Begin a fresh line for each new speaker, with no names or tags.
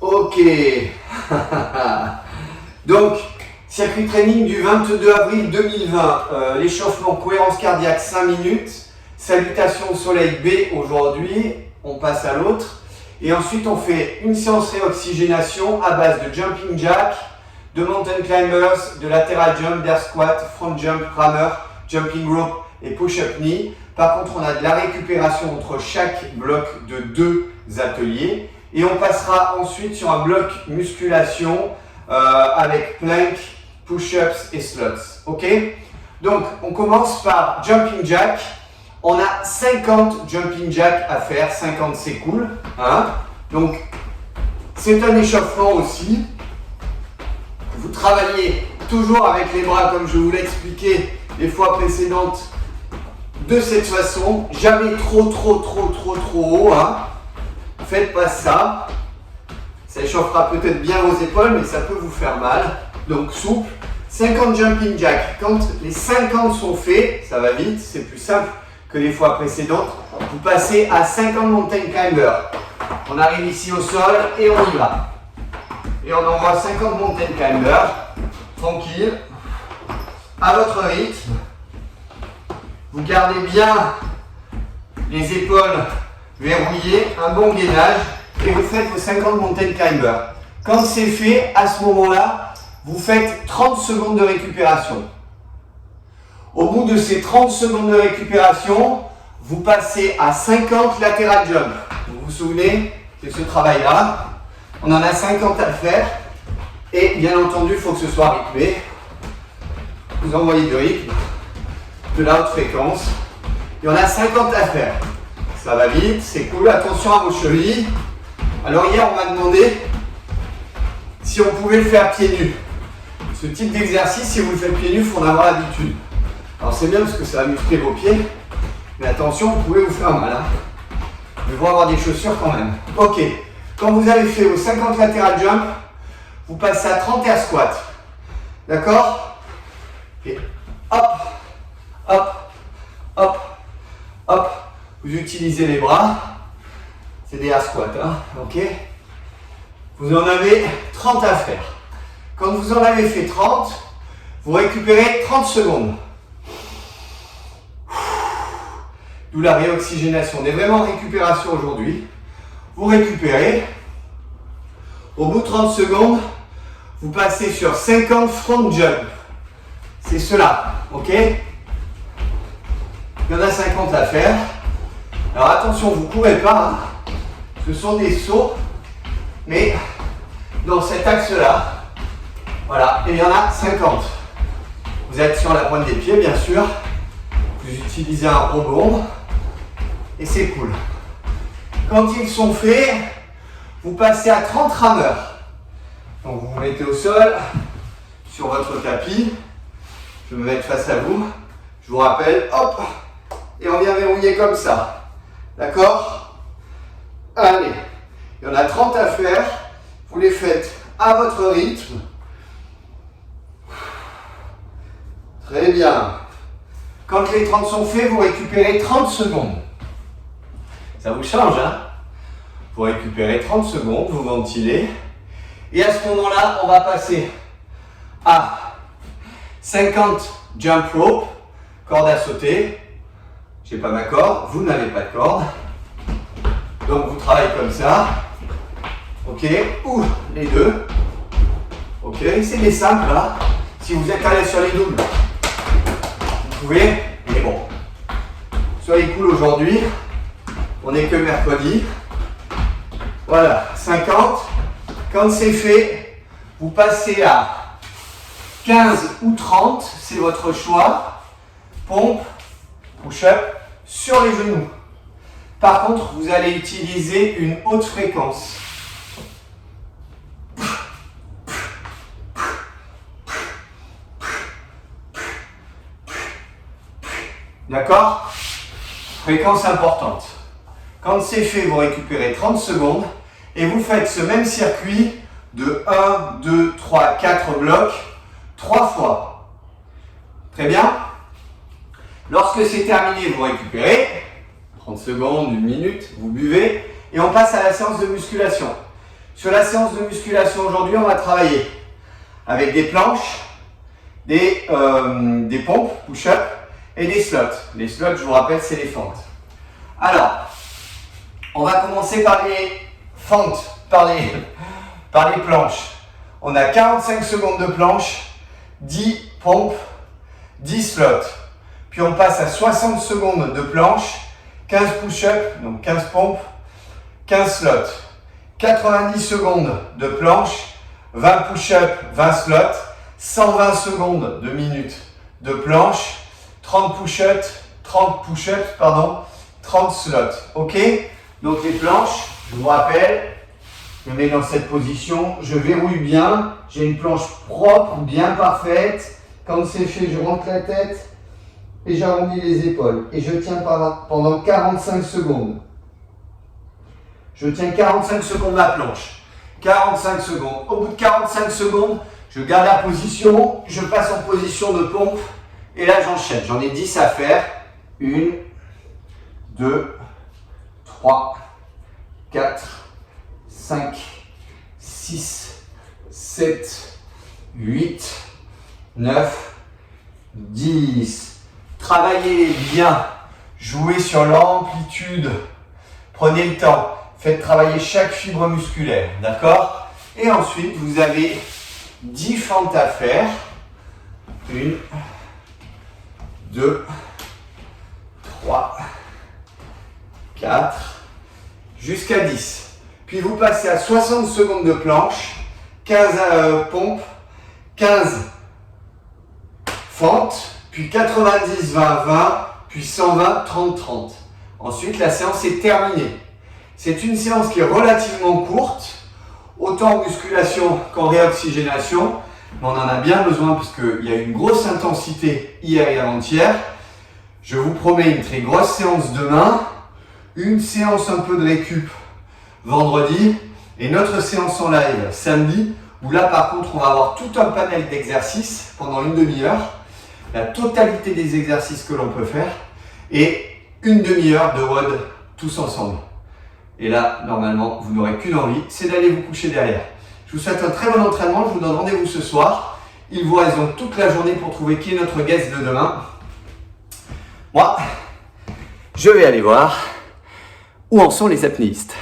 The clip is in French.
Ok. Donc, circuit training du 22 avril 2020. L'échauffement cohérence cardiaque 5 minutes. Salutations au soleil B aujourd'hui. On passe à l'autre. Et ensuite, on fait une séance réoxygénation à base de jumping jack, de mountain climbers, de lateral jump, d'air squat, front jump, rameur, jumping rope et push-up knee. Par contre, on a de la récupération entre chaque bloc de 2 ateliers. Et on passera ensuite sur un bloc musculation avec plank, push-ups et sluts. Ok? Donc, on commence par jumping jack. On a 50 jumping jack à faire. 50, c'est cool. Hein? Donc, c'est un échauffement aussi. Vous travaillez toujours avec les bras, comme je vous l'ai expliqué les fois précédentes, de cette façon. Jamais trop haut. Hein? Faites pas ça. Ça échauffera peut-être bien vos épaules, mais ça peut vous faire mal. Donc, souple. 50 jumping jack. Quand les 50 sont faits, ça va vite, c'est plus simple que les fois précédentes. Vous passez à 50 mountain climber. On arrive ici au sol et on y va. Et on envoie 50 mountain climber. Tranquille. À votre rythme. Vous gardez bien les épaules verrouillées, un bon gainage et vous faites vos 50 mountain climber. Quand c'est fait, à ce moment-là, vous faites 30 secondes de récupération. Au bout de ces 30 secondes de récupération, vous passez à 50 lateral jump. Vous vous souvenez de ce travail-là? On en a 50 à faire et bien entendu, il faut que ce soit rythmé. Vous envoyez du rythme, de la haute fréquence. Il y en a 50 à faire. Ça va vite, c'est cool. Attention à vos chevilles. Alors hier, on m'a demandé si on pouvait le faire pieds nus. Ce type d'exercice, si vous le faites pieds nus, il faut en avoir l'habitude. Alors c'est bien parce que ça va muscler vos pieds. Mais attention, vous pouvez vous faire mal. Hein. Vous devez avoir des chaussures quand même. Ok. Quand vous avez fait vos 50 lateral jump, vous passez à 30 air squat. D'accord? Et hop, hop, hop, hop. Vous utilisez les bras. C'est des air squats. Hein. Ok? Vous en avez 30 à faire. Quand vous en avez fait 30, vous récupérez 30 secondes. D'où la réoxygénation. On est vraiment en récupération aujourd'hui. Vous récupérez. Au bout de 30 secondes, vous passez sur 50 front jump. C'est cela. Ok? Il y en a 50 à faire. Alors attention, vous ne courez pas. Hein. Ce sont des sauts. Mais dans cet axe-là. Voilà. Et il y en a 50. Vous êtes sur la pointe des pieds, bien sûr. Vous utilisez un rebond. Et c'est cool. Quand ils sont faits, vous passez à 30 rameurs. Donc vous vous mettez au sol, sur votre tapis. Je vais me mettre face à vous. Je vous rappelle, hop, et on vient verrouiller comme ça. D'accord? Allez, il y en a 30 à faire. Vous les faites à votre rythme. Très bien. Quand les 30 sont faits, vous récupérez 30 secondes. Ça vous change, hein? Vous récupérez 30 secondes, vous ventilez. Et à ce moment-là, on va passer à 50 jump rope, corde à sauter. J'ai pas ma corde, vous n'avez pas de corde. Donc vous travaillez comme ça. Ok, ou les deux. Ok, c'est des simples là. Si vous êtes à l'aise sur les doubles, vous pouvez. Mais bon, soyez cool aujourd'hui. On n'est que mercredi. Voilà, 50. Quand c'est fait, vous passez à 15 ou 30, c'est votre choix. Pompe, push-up, sur les genoux. Par contre, vous allez utiliser une haute fréquence. D'accord? Fréquence importante. Quand c'est fait, vous récupérez 30 secondes et vous faites ce même circuit de 1, 2, 3, 4 blocs 3 fois. Très bien? Lorsque c'est terminé, vous récupérez 30 secondes, 1 minute, vous buvez et on passe à la séance de musculation. Sur la séance de musculation aujourd'hui, on va travailler avec des planches, des pompes, push-up et des slots. Les slots, je vous rappelle, c'est les fentes. Alors, on va commencer par les fentes, par les planches. On a 45 secondes de planche, 10 pompes, 10 slots. Puis on passe à 60 secondes de planche, 15 push-up, donc 15 pompes, 15 slots. 90 secondes de planche, 20 push-up, 20 slots, 120 secondes de minute de planche, 30 push-ups, 30 slots. Ok? Donc les planches, je vous rappelle, je me mets dans cette position, je verrouille bien, j'ai une planche propre, bien parfaite. Quand c'est fait, je rentre la tête et j'arrondis les épaules. Et je tiens pendant 45 secondes. Je tiens 45 secondes ma planche. 45 secondes. Au bout de 45 secondes, je garde la position, je passe en position de pompe et là j'enchaîne. J'en ai 10 à faire. 1, 2, 3, 4, 5, 6, 7, 8, 9, 10. Travaillez bien, jouez sur l'amplitude, prenez le temps, faites travailler chaque fibre musculaire, d'accord? Et ensuite, vous avez 10 fentes à faire. 1, 2, 3, 4, jusqu'à 10. Puis vous passez à 60 secondes de planche, 15 pompes, 15 fentes, puis 90, 20, 20, puis 120, 30, 30. Ensuite, la séance est terminée. C'est une séance qui est relativement courte, autant en musculation qu'en réoxygénation, mais on en a bien besoin parce qu'il y a eu une grosse intensité hier et avant-hier. Je vous promets une très grosse séance demain, une séance un peu de récup vendredi et notre séance en live samedi, où là par contre on va avoir tout un panel d'exercices pendant une demi-heure, la totalité des exercices que l'on peut faire et une demi-heure de WOD tous ensemble. Et là, normalement, vous n'aurez qu'une envie, c'est d'aller vous coucher derrière. Je vous souhaite un très bon entraînement, je vous donne rendez-vous ce soir. Il vous reste donc toute la journée pour trouver qui est notre guest de demain. Moi, je vais aller voir où en sont les apnéistes.